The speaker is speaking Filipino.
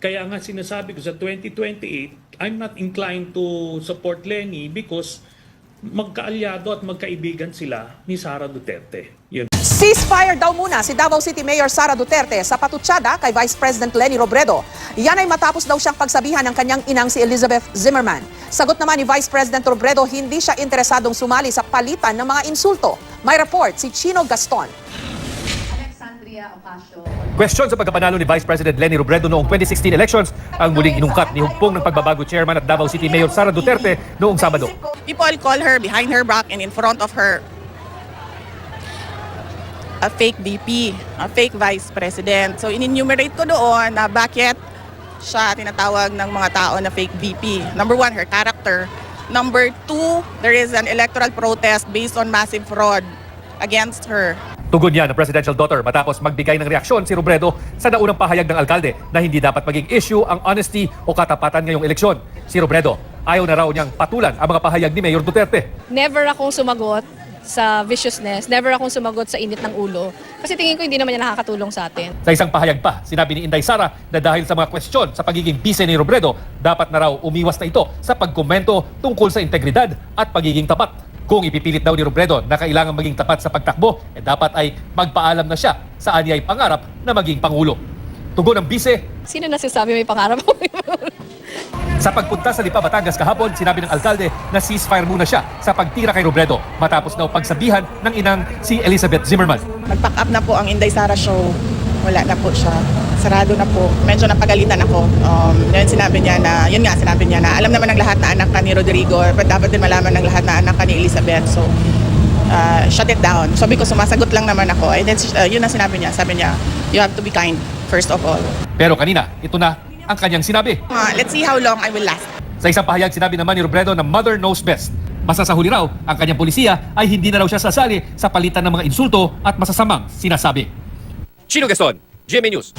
Kaya nga sinasabi ko sa 2028, I'm not inclined to support Lenny because magkaalyado at magkaibigan sila ni Sara Duterte. Yun. Ceasefire daw muna si Davao City Mayor Sara Duterte sa patutsada kay Vice President Leni Robredo. Yan ay matapos daw siyang pagsabihan ng kanyang inang si Elizabeth Zimmerman. Sagot naman ni Vice President Robredo, hindi siya interesadong sumali sa palitan ng mga insulto. May report si Chino Gaston. Question sa pagkapanalo ni Vice President Leni Robredo noong 2016 elections ang muling inungkat ni Hugpong ng Pagbabago Chairman at Davao City Mayor Sara Duterte noong Sabado. People call her behind her back and in front of her a fake VP, a fake Vice President. So in-enumerate ko doon na bakit siya tinatawag ng mga tao na fake VP. Number one, her character. Number two, there is an electoral protest based on massive fraud against her. Tugon niya ng presidential daughter matapos magbigay ng reaksyon si Robredo sa naunang pahayag ng alkalde na hindi dapat maging issue ang honesty o katapatan ngayong eleksyon. Si Robredo, ayaw na raw niyang patulan ang mga pahayag ni Mayor Duterte. Never akong sumagot sa viciousness, never akong sumagot sa init ng ulo. Kasi tingin ko hindi naman niya nakakatulong sa atin. Sa isang pahayag pa, sinabi ni Inday Sara na dahil sa mga kwestiyon sa pagiging bise ni Robredo, dapat na raw umiwas na ito sa pagkomento tungkol sa integridad at pagiging tapat. Kung ipipilit daw ni Robredo na kailangan maging tapat sa pagtakbo, dapat ay magpaalam na siya sa anyay pangarap na maging Pangulo. Tugon ng bise, Sino nasasabi may pangarap ko? sa pagpunta sa Lipa, Batangas kahapon, sinabi ng alkalde na ceasefire muna siya sa pagtira kay Robredo matapos daw pagsabihan ng inang si Elizabeth Zimmerman. Nag-pack up na po ang Inday Sara show. Wala na po siya. Sarado na po. Medyo napagalitan ako. Sinabi niya na alam naman ng lahat na anak ka ni Rodrigo, but dapat din malaman ng lahat na anak ka ni Elizabeth. So, shut it down. Sabi ko, sumasagot lang naman ako. And then, yun ang sinabi niya. Sabi niya, you have to be kind, first of all. Pero kanina, ito na ang kanyang sinabi. Let's see how long I will last. Sa isang pahayag, sinabi naman ni Robredo na mother knows best. Basta sa huli raw, ang kanyang polisiya ay hindi na raw siya sasali sa palitan ng mga insulto at masasamang sinasabi. Chino Gaston, GMA News.